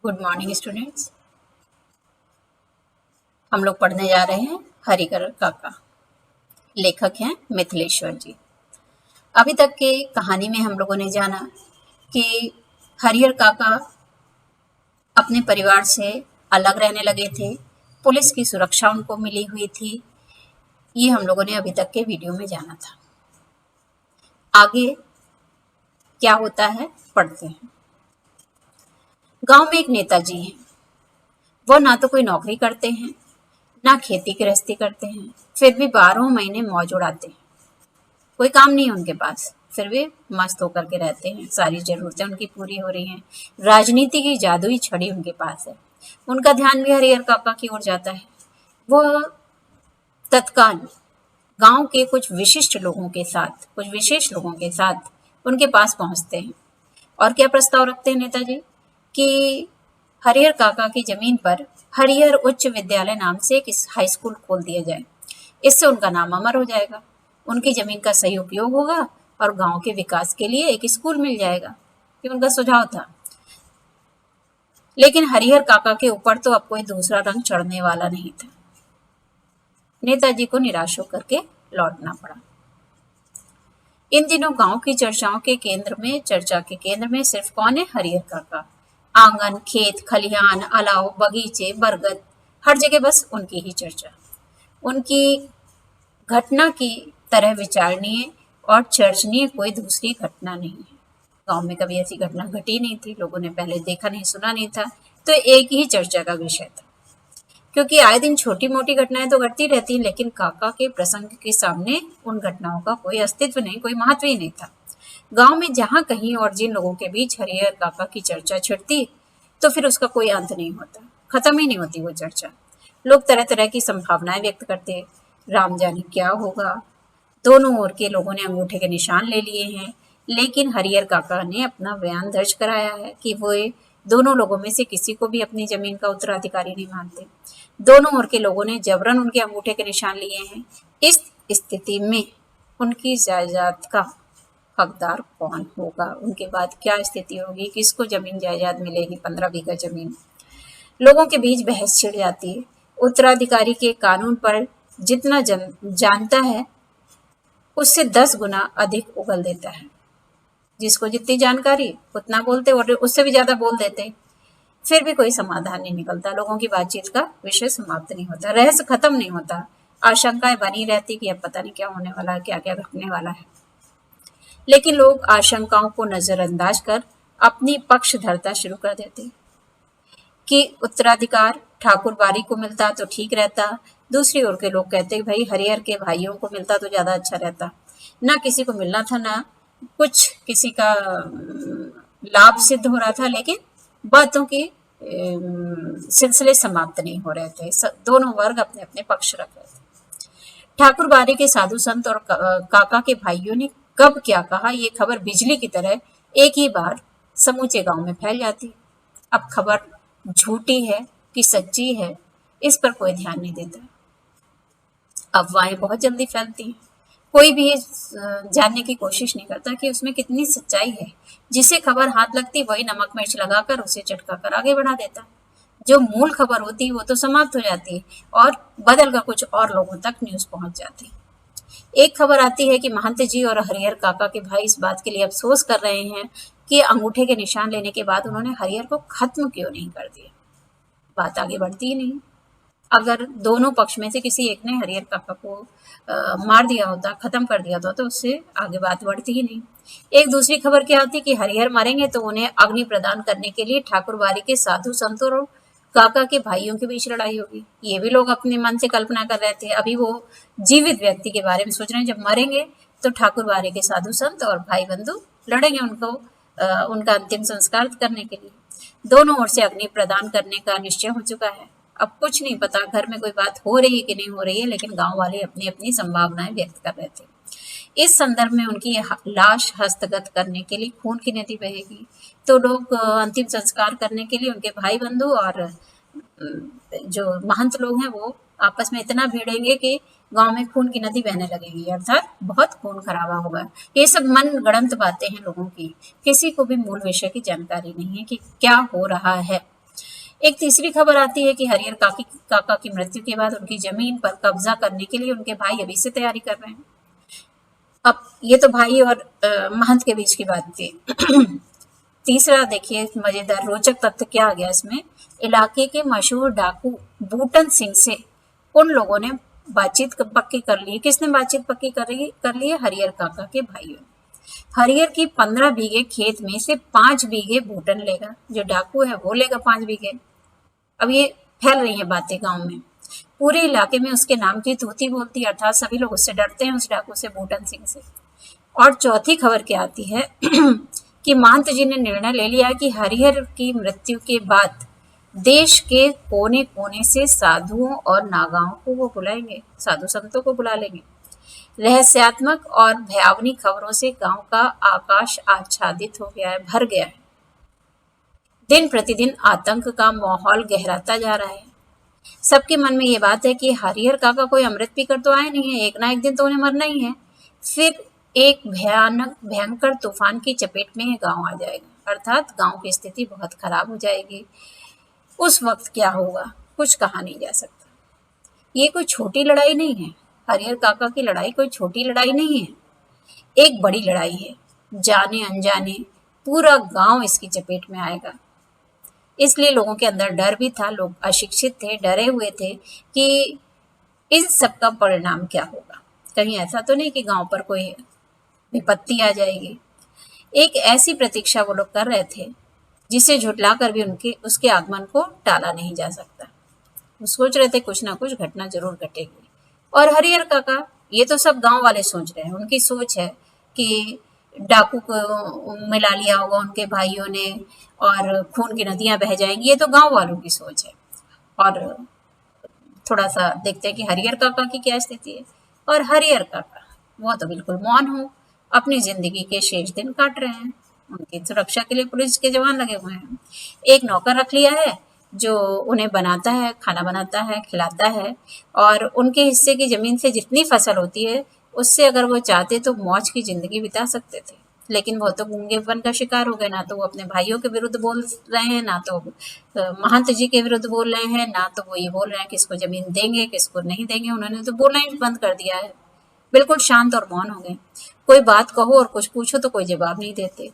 Good morning students. हम लोग पढ़ने जा रहे हैं हरिहर काका। लेखक हैं मिथिलेश्वर जी। अभी तक के कहानी में हम लोगों ने जाना कि हरिहर काका अपने परिवार से अलग रहने लगे थे, पुलिस की सुरक्षा उनको मिली हुई थी। ये हम लोगों ने अभी तक के वीडियो में जाना था। आगे क्या होता है पढ़ते हैं। गांव में एक नेताजी हैं। वो ना तो कोई नौकरी करते हैं, ना खेती गृहस्थी करते हैं, फिर भी 12 महीने मौज उड़ाते हैं। कोई काम नहीं उनके पास, फिर भी मस्त होकर के रहते हैं। सारी जरूरतें उनकी पूरी हो रही हैं। राजनीति की जादुई छड़ी उनके पास है। उनका ध्यान भी हरिहर काका की ओर जाता है। वो तत्काल गांव के कुछ विशिष्ट लोगों के साथ, कुछ विशेष लोगों के साथ उनके पास पहुंचते हैं। और क्या प्रस्ताव रखते हैं नेताजी कि हरिहर काका की जमीन पर हरिहर उच्च विद्यालय नाम से एक हाई स्कूल खोल दिया जाए। इससे उनका नाम अमर हो जाएगा, उनकी जमीन का सही उपयोग होगा और गांव के विकास के लिए एक स्कूल मिल जाएगा। ये उनका सुझाव था। लेकिन हरिहर काका के ऊपर तो अब कोई दूसरा रंग चढ़ने वाला नहीं था। नेताजी को निराश होकर के लौटना पड़ा। इन दिनों गांव की चर्चा के केंद्र में सिर्फ कौन है? हरिहर काका। आंगन, खेत, खलिहान, अलाव, बगीचे, बरगद, हर जगह बस उनकी ही चर्चा। उनकी घटना की तरह विचारणीय और चर्चनीय कोई दूसरी घटना नहीं है। गांव में कभी ऐसी घटना घटी नहीं थी, लोगों ने पहले देखा नहीं, सुना नहीं था, तो एक ही चर्चा का विषय था। क्योंकि आए दिन छोटी मोटी घटनाएं तो घटती रहती, लेकिन काका के प्रसंग के सामने उन घटनाओं का कोई अस्तित्व नहीं, कोई महत्व ही नहीं था। गांव में जहां कहीं और जिन लोगों के बीच हरिहर काका की चर्चा छिड़ती, तो फिर उसका कोई अंत नहीं होता, खत्म ही नहीं होती वो चर्चा। लोग तरह तरह की संभावनाएं व्यक्त करते, राम जाने क्या होगा। दोनों ओर के लोगों ने अंगूठे के निशान ले लिए हैं, लेकिन हरिहर काका ने अपना बयान दर्ज कराया है कि वो दोनों लोगों में से किसी को भी अपनी जमीन का उत्तराधिकारी नहीं मानते। दोनों ओर के लोगों ने जबरन उनके अंगूठे के निशान लिए हैं। इस स्थिति में उनकी जायदाद का हकदार कौन होगा? उनके बाद क्या स्थिति होगी? किसको जमीन जायदाद मिलेगी? 15 बीघा जमीन। लोगों के बीच बहस छिड़ जाती है। उत्तराधिकारी के कानून पर जितना जानता है उससे 10 गुना अधिक उगल देता है। जिसको जितनी जानकारी उतना बोलते और उससे भी ज्यादा बोल देते, फिर भी कोई समाधान नहीं निकलता। लोगों की बातचीत का विषय समाप्त नहीं होता, रहस्य खत्म नहीं होता। आशंकाएं बनी रहती कि अब पता नहीं क्या होने वाला है, क्या क्या घटने वाला है। लेकिन लोग आशंकाओं को नजरअंदाज कर अपनी पक्षधरता शुरू कर देते कि उत्तराधिकार ठाकुर बारी को मिलता तो ठीक रहता। दूसरी ओर के लोग कहते भाई हरिहर के भाइयों को मिलता तो ज्यादा अच्छा रहता। ना किसी को मिलना था, ना कुछ किसी का लाभ सिद्ध हो रहा था, लेकिन बातों की सिलसिले समाप्त नहीं हो रहे थे। दोनों वर्ग अपने अपने पक्ष रख रहे थे। ठाकुर बारी के साधु संत और काका के भाइयों ने कब क्या कहा, ये खबर बिजली की तरह एक ही बार समूचे गांव में फैल जाती। अब खबर झूठी है कि सच्ची है, इस पर कोई ध्यान नहीं देता। अफवाहें बहुत जल्दी फैलती हैं। कोई भी जानने की कोशिश नहीं करता कि उसमें कितनी सच्चाई है। जिसे खबर हाथ लगती वही नमक मिर्च लगाकर उसे चटका कर आगे बढ़ा देता। जो मूल खबर होती है वो तो समाप्त हो जाती है और बदल कर कुछ और लोगों तक न्यूज पहुंच जाती। एक खबर आती है कि महंत जी और हरिहर काका के भाई इस बात के लिए अफसोस कर रहे हैं कि अंगूठे के निशान लेने के बाद उन्होंने हरिहर को खत्म क्यों नहीं कर दिया। बात आगे बढ़ती ही नहीं। अगर दोनों पक्ष में से किसी एक ने हरिहर काका को मार दिया होता, खत्म कर दिया होता, तो उससे आगे बात बढ़ती ही नहीं। एक दूसरी खबर क्या आती कि हरिहर मरेंगे तो उन्हें अग्नि प्रदान करने के लिए ठाकुर बारी के साधु संतों और काका के भाइयों के बीच लड़ाई होगी। ये भी लोग अपने मन से कल्पना कर रहे थे। अभी वो जीवित व्यक्ति के बारे में सोच रहे हैं, जब मरेंगे तो ठाकुर बारी के साधु संत और भाई बंधु लड़ेंगे उनको उनका अंतिम संस्कार करने के लिए। दोनों ओर से अग्नि प्रदान करने का निश्चय हो चुका है। अब कुछ नहीं पता घर में कोई बात हो रही है कि नहीं हो रही है, लेकिन गांव वाले अपनी अपनी संभावनाएं व्यक्त कर रहे थे। इस संदर्भ में उनकी लाश हस्तगत करने के लिए खून की नदी बहेगी, तो लोग अंतिम संस्कार करने के लिए उनके भाई बंधु और जो महंत लोग हैं वो आपस में इतना भिड़ेंगे कि गांव में खून की नदी बहने लगेगी, अर्थात बहुत खून खराबा होगा। ये सब मन गढ़ंत बातें हैं लोगों की, किसी को भी मूल विषय की जानकारी नहीं है कि क्या हो रहा है। एक तीसरी खबर आती है कि हरिहर काका की मृत्यु के बाद उनकी जमीन पर कब्जा करने के लिए उनके भाई अभी से तैयारी कर रहे हैं। अब ये तो भाई और महंत के बीच की बात थी। तीसरा देखिए मजेदार रोचक तथ्य क्या आ गया इसमें। इलाके के मशहूर डाकू बूटन सिंह से उन लोगों ने बातचीत पक्की कर ली। किसने बातचीत पक्की कर ली है? हरिहर काका के भाइयों। हरिहर की 15 बीघे खेत में से 5 बीघे बूटन लेगा, जो डाकू है वो लेगा 5 बीघे। अब ये फैल रही है बातें गांव में, पूरे इलाके में उसके नाम की तूती बोलती, अर्थात सभी लोग उससे डरते हैं, उस डाकू से, बूटन सिंह से। और चौथी खबर क्या आती है कि महंत जी ने निर्णय ले लिया कि हरिहर की मृत्यु के बाद देश के कोने कोने से साधुओं और नागाओं को वो बुलाएंगे, साधु संतों को बुला लेंगे। रहस्यात्मक और भयावनी खबरों से गांव का आकाश आच्छादित हो गया है, भर गया है। दिन प्रतिदिन आतंक का माहौल गहराता जा रहा है। सबके मन में ये बात है कि हरिहर काका कोई अमृत पीकर तो आए नहीं है, एक ना एक दिन तो उन्हें मरना ही है। फिर एक भयंकर तूफान की चपेट में गांव आ जाएगा, अर्थात गांव की स्थिति बहुत खराब हो जाएगी। उस वक्त क्या होगा कुछ कहा नहीं जा सकता। ये कोई छोटी लड़ाई नहीं है, हरिहर काका की लड़ाई कोई छोटी लड़ाई नहीं है, एक बड़ी लड़ाई है। जाने अनजाने पूरा गांव इसकी चपेट में आएगा। इसलिए लोगों के अंदर डर भी था, लोग अशिक्षित थे, डरे हुए थे कि इन सब का परिणाम क्या होगा। कहीं ऐसा तो नहीं कि गांव पर कोई विपत्ति आ जाएगी। एक ऐसी प्रतीक्षा वो लोग कर रहे थे जिसे झुटलाकर भी उसके आगमन को टाला नहीं जा सकता। वो सोच रहे थे कुछ ना कुछ घटना जरूर घटेगी। और हरिहर काका, ये तो सब गांव वाले सोच रहे हैं, उनकी सोच है कि डाकू को मिला लिया होगा उनके भाइयों ने और खून की नदियां बह जाएंगी, ये तो गांव वालों की सोच है। और थोड़ा सा देखते हैं कि हरिहर काका की क्या स्थिति है। और हरिहर काका वो तो बिल्कुल मौन हो, अपनी जिंदगी के शेष दिन काट रहे हैं। उनकी सुरक्षा के लिए पुलिस के जवान लगे हुए हैं। एक नौकर रख लिया है जो उन्हें बनाता है, खाना बनाता है, खिलाता है, और उनके हिस्से की जमीन से जितनी फसल होती है उससे अगर वो चाहते तो मौज की जिंदगी बिता सकते थे। लेकिन वो तो गूंगेपन का शिकार हो गए, ना तो वो अपने भाइयों के विरुद्ध बोल रहे हैं, ना तो महंत जी के विरुद्ध बोल रहे हैं, ना तो वो ये बोल रहे हैं किसको जमीन देंगे किसको नहीं देंगे। उन्होंने तो बोलना ही बंद कर दिया है, बिल्कुल शांत और मौन हो गए। कोई बात कहो और कुछ पूछो तो कोई जवाब नहीं देते,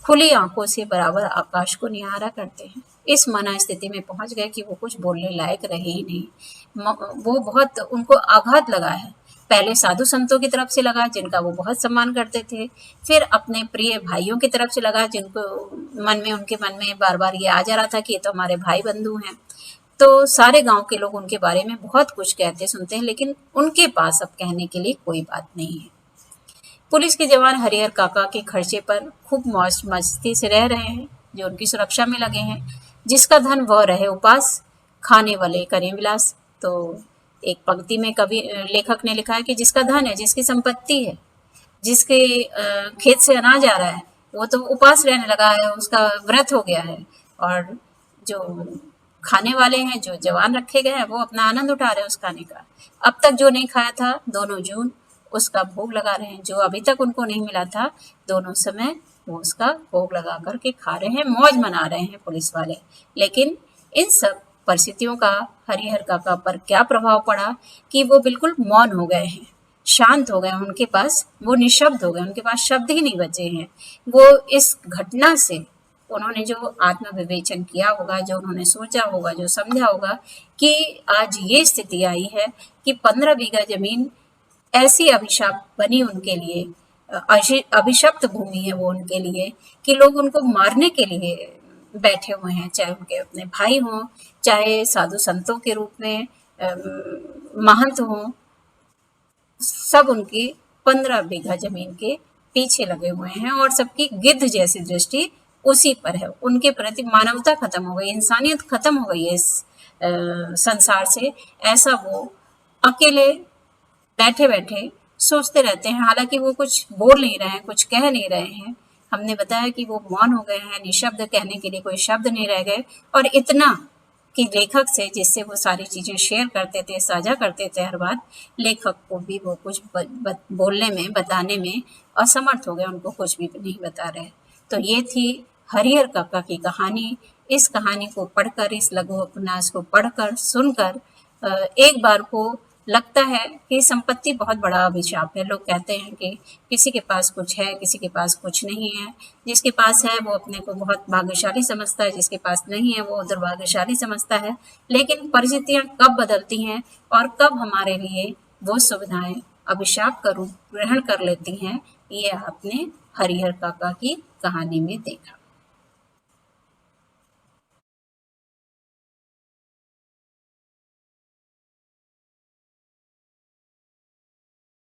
खुली आंखों से बराबर आकाश को निहारा करते हैं। इस मना स्थिति में पहुंच गए कि वो कुछ बोलने लायक रहे ही नहीं। वो बहुत उनको आघात लगा है। पहले साधु संतों की तरफ से लगा जिनका वो बहुत सम्मान करते थे, फिर अपने प्रिय भाइयों की तरफ से लगा जिनको उनके मन में बार बार ये आ जा रहा था कि ये तो हमारे भाई बंधु हैं। तो सारे गांव के लोग उनके बारे में बहुत कुछ कहते सुनते हैं, लेकिन उनके पास अब कहने के लिए कोई बात नहीं है। पुलिस के जवान हरिहर काका के खर्चे पर खूब मौज मस्ती से रह रहे हैं, जो उनकी सुरक्षा में लगे हैं। जिसका धन वह रहे उपास, खाने वाले करें विलास। तो एक पंक्ति में कवि लेखक ने लिखा है कि जिसका धन है, जिसकी संपत्ति है, जिसके खेत से अनाज आ रहा है, वो तो उपास रहने लगा है, उसका व्रत हो गया है। और जो खाने वाले हैं, जो जवान रखे गए हैं, वो अपना आनंद उठा रहे हैं उस खाने का। अब तक जो नहीं खाया था दोनों जून उसका भोग लगा रहे हैं, जो अभी तक उनको नहीं मिला था दोनों समय वो उसका भोग लगा करके खा रहे हैं, मौज मना रहे हैं पुलिस वाले। लेकिन इन सब परिस्थितियों का हरिहर काका पर क्या प्रभाव पड़ा कि वो बिल्कुल मौन हो गए हैं, शांत हो गए। उनके पास वो निशब्द हो गए, उनके पास शब्द ही नहीं बचे हैं। वो इस घटना से उन्होंने जो आत्मविवेचन किया होगा, जो उन्होंने सोचा होगा, जो समझा होगा कि आज ये स्थिति आई है कि 15 बीघा जमीन ऐसी अभिशाप बनी उनके लिए, अभिशप्त भूमि है वो उनके लिए कि लोग उनको मारने के लिए बैठे हुए हैं, चाहे उनके अपने भाई हों, चाहे साधु संतों के रूप में महंत हों, सब उनकी 15 बीघा जमीन के पीछे लगे हुए हैं और सबकी गिद्ध जैसी दृष्टि उसी पर है। उनके प्रति मानवता खत्म हो गई, इंसानियत खत्म हो गई है इस संसार से। ऐसा वो अकेले बैठे बैठे सोचते रहते हैं, हालांकि वो कुछ बोल नहीं रहे हैं, कुछ कह नहीं रहे हैं। हमने बताया कि वो मौन हो गए हैं, निशब्द, कहने के लिए कोई शब्द नहीं रह गए। और इतना कि लेखक से, जिससे वो सारी चीजें शेयर करते थे, साझा करते थे हर बात, लेखक को भी वो कुछ बोलने में, बताने में असमर्थ हो गए, उनको कुछ भी नहीं बता रहे। तो ये थी हरिहर काका की कहानी। इस कहानी को पढ़कर, इस लघु उपन्यास को पढ़कर, सुनकर एक बार को लगता है कि संपत्ति बहुत बड़ा अभिशाप है। लोग कहते हैं कि किसी के पास कुछ है, किसी के पास कुछ नहीं है। जिसके पास है वो अपने को बहुत भाग्यशाली समझता है, जिसके पास नहीं है वो दुर्भाग्यशाली समझता है। लेकिन परिस्थितियां कब बदलती हैं और कब हमारे लिए वो सुविधाएं अभिशाप का रूप ग्रहण कर लेती हैं, ये आपने हरिहर काका की कहानी में देखा।